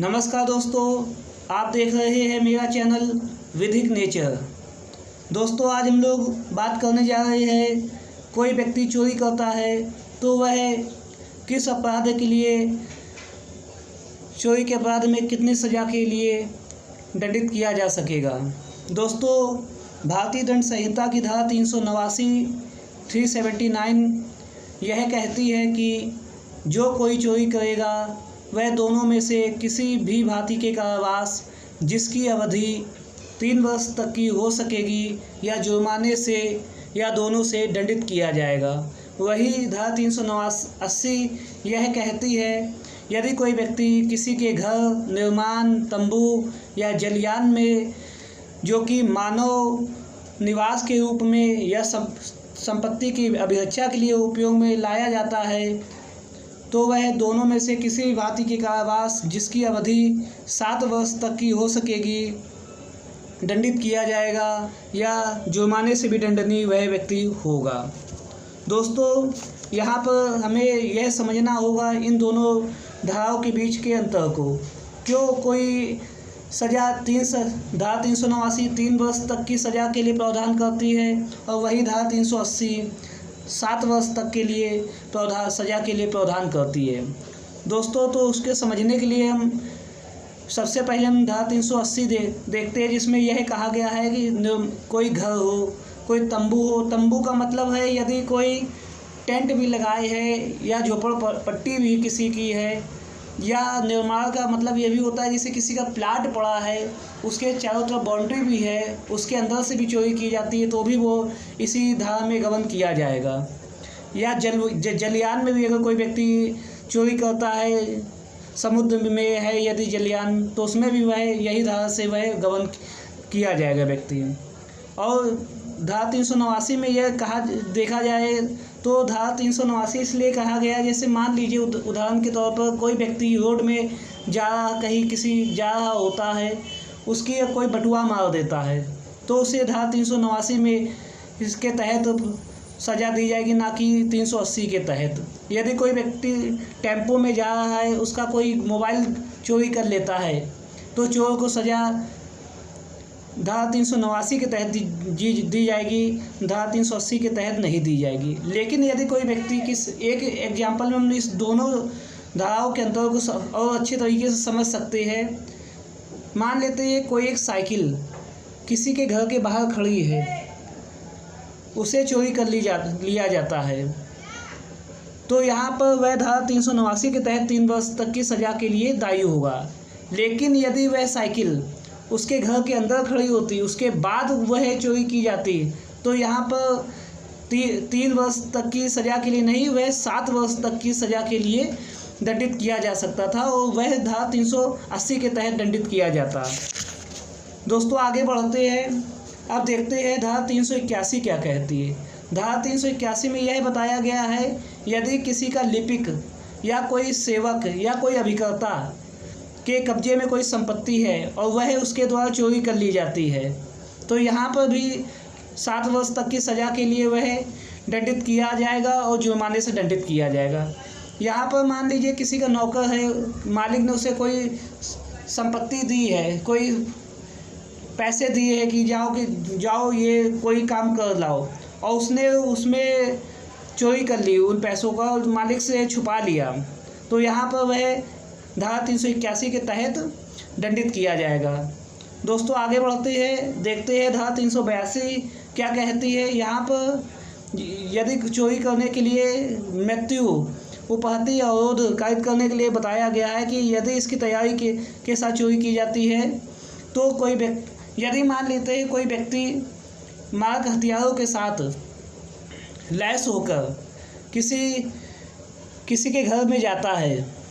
नमस्कार दोस्तों, आप देख रहे हैं मेरा चैनल विधिक नेचर। दोस्तों, आज हम लोग बात करने जा रहे हैं, कोई व्यक्ति चोरी करता है तो वह किस अपराध के लिए, चोरी के अपराध में कितनी सज़ा के लिए दंडित किया जा सकेगा। दोस्तों, भारतीय दंड संहिता की धारा 379 यह कहती है कि जो कोई चोरी करेगा वह दोनों में से किसी भी भांति के कारावास जिसकी अवधि 3 वर्ष तक की हो सकेगी या जुर्माने से या दोनों से दंडित किया जाएगा। वही धारा 380 यह कहती है, यदि कोई व्यक्ति किसी के घर, निर्माण, तंबू या जलयान में जो कि मानव निवास के रूप में या संपत्ति की अभिरक्षा के लिए उपयोग में लाया जाता है, तो वह दोनों में से किसी भी भांति के कारावास जिसकी अवधि 7 वर्ष तक की हो सकेगी दंडित किया जाएगा या जुर्माने से भी दंडनीय वह व्यक्ति होगा। दोस्तों, यहाँ पर हमें यह समझना होगा इन दोनों धाराओं के बीच के अंतर को। क्यों कोई सज़ा धारा 379 3 वर्ष तक की सज़ा के लिए प्रावधान करती है और वही धारा 380 7 वर्ष तक के लिए सज़ा के लिए प्रावधान करती है। दोस्तों, तो उसके समझने के लिए हम सबसे पहले धारा 380 देखते हैं, जिसमें यह कहा गया है कि कोई घर हो, कोई तंबू हो। तंबू का मतलब है यदि कोई टेंट भी लगाए है या झोपड़पट्टी भी किसी की है, या निर्माण का मतलब ये भी होता है जैसे किसी का प्लाट पड़ा है, उसके चारों तरफ बाउंड्री भी है, उसके अंदर से भी चोरी की जाती है तो भी वो इसी धारा में गबन किया जाएगा। या जलयान में भी अगर कोई व्यक्ति चोरी करता है, समुद्र में है यदि जलयान, तो उसमें भी वह यही धारा से वह गबन किया जाएगा व्यक्ति। और धारा 379 में यह देखा जाए तो धारा 379 इसलिए कहा गया, जैसे मान लीजिए उदाहरण के तौर पर कोई व्यक्ति रोड में कहीं जा रहा होता है, उसकी कोई बटुआ मार देता है, तो उसे धारा 379 में इसके तहत सज़ा दी जाएगी, ना कि 380 के तहत। यदि कोई व्यक्ति टेम्पो में जा रहा है, उसका कोई मोबाइल चोरी कर लेता है, तो चोर को सज़ा धारा 379 के तहत दी जाएगी, धारा 380 के तहत नहीं दी जाएगी। लेकिन यदि कोई व्यक्ति एक एग्जाम्पल में हम इस दोनों धाराओं के अंतर को और अच्छे तरीके से समझ सकते हैं। मान लेते हैं कोई एक साइकिल किसी के घर के बाहर खड़ी है, उसे चोरी कर लिया जाता है, तो यहाँ पर वह धारा 379 के तहत 3 वर्ष तक की सज़ा के लिए दायी होगा। लेकिन यदि वह साइकिल उसके घर के अंदर खड़ी होती, उसके बाद वह चोरी की जाती, तो यहाँ पर 3 वर्ष तक की सज़ा के लिए नहीं, वह 7 वर्ष तक की सज़ा के लिए दंडित किया जा सकता था और वह धारा 380 के तहत दंडित किया जाता। दोस्तों, आगे बढ़ते हैं, अब देखते हैं धारा 381 क्या कहती है। धारा 381 में यह बताया गया है, यदि किसी का लिपिक या कोई सेवक या कोई अभिकर्ता के कब्जे में कोई संपत्ति है और वह उसके द्वारा चोरी कर ली जाती है, तो यहाँ पर भी 7 वर्ष तक की सज़ा के लिए वह दंडित किया जाएगा और जुर्माने से दंडित किया जाएगा। यहाँ पर मान लीजिए किसी का नौकर है, मालिक ने उसे कोई संपत्ति दी है, कोई पैसे दिए हैं कि जाओ ये कोई काम कर लाओ, और उसने उसमें चोरी कर ली उन पैसों का और मालिक से छुपा लिया, तो यहाँ पर वह धारा 381 के तहत दंडित किया जाएगा। दोस्तों, आगे बढ़ते हैं, देखते हैं धारा 382 क्या कहती है। यहाँ पर यदि चोरी करने के लिए मृत्यु, उपहति या अवरोध कायद करने के लिए बताया गया है कि यदि इसकी तैयारी के साथ चोरी की जाती है, तो कोई व्यक्ति, यदि मान लेते हैं कोई व्यक्ति मारक हथियारों के साथ लैस होकर किसी के घर में जाता है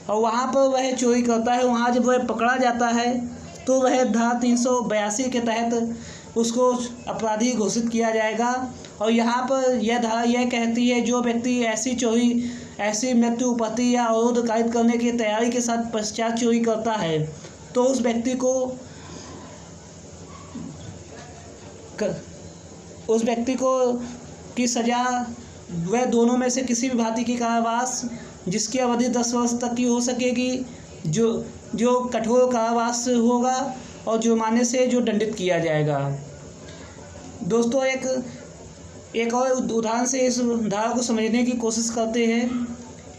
और वहाँ पर वह चोरी करता है, वहाँ जब वह पकड़ा जाता है तो वह धारा 382 के तहत उसको अपराधी घोषित किया जाएगा। और यहाँ पर यह धारा यह कहती है, जो व्यक्ति ऐसी मृत्यु, उपहति या अवरोध कायद करने की तैयारी के साथ पश्चात चोरी करता है, तो उस व्यक्ति को की सज़ा वह दोनों में से किसी भी भांति की कारावास जिसकी अवधि 10 वर्ष तक की हो सकेगी जो कठोर कारावास होगा और जुर्माने से जो दंडित किया जाएगा। दोस्तों एक और उदाहरण से इस धारा को समझने की कोशिश करते हैं।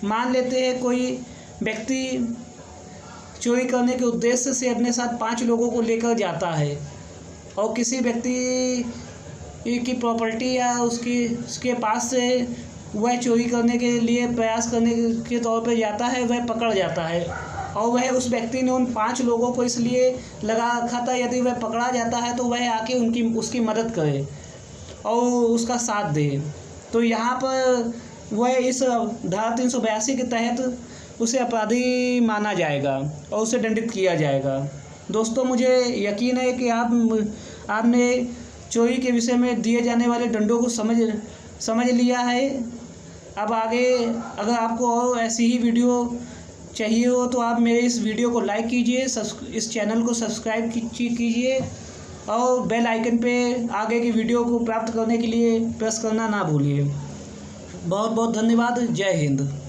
मान लेते हैं कोई व्यक्ति चोरी करने के उद्देश्य से अपने साथ 5 लोगों को लेकर जाता है और किसी व्यक्ति की प्रॉपर्टी या उसके पास से वह चोरी करने के लिए प्रयास करने के तौर पर जाता है, वह पकड़ जाता है और वह उस व्यक्ति ने उन 5 लोगों को इसलिए लगा रखा था यदि वह पकड़ा जाता है तो वह आके उसकी मदद करे और उसका साथ दे। तो यहाँ पर वह इस धारा 382 के तहत उसे अपराधी माना जाएगा और उसे दंडित किया जाएगा। दोस्तों, मुझे यकीन है कि आपने चोरी के विषय में दिए जाने वाले दंडों को समझ लिया है। अब आगे अगर आपको और ऐसी ही वीडियो चाहिए हो तो आप मेरे इस वीडियो को लाइक कीजिए, इस चैनल को सब्सक्राइब कीजिए और बेल आइकन पे आगे की वीडियो को प्राप्त करने के लिए प्रेस करना ना भूलिए। बहुत बहुत धन्यवाद। जय हिंद।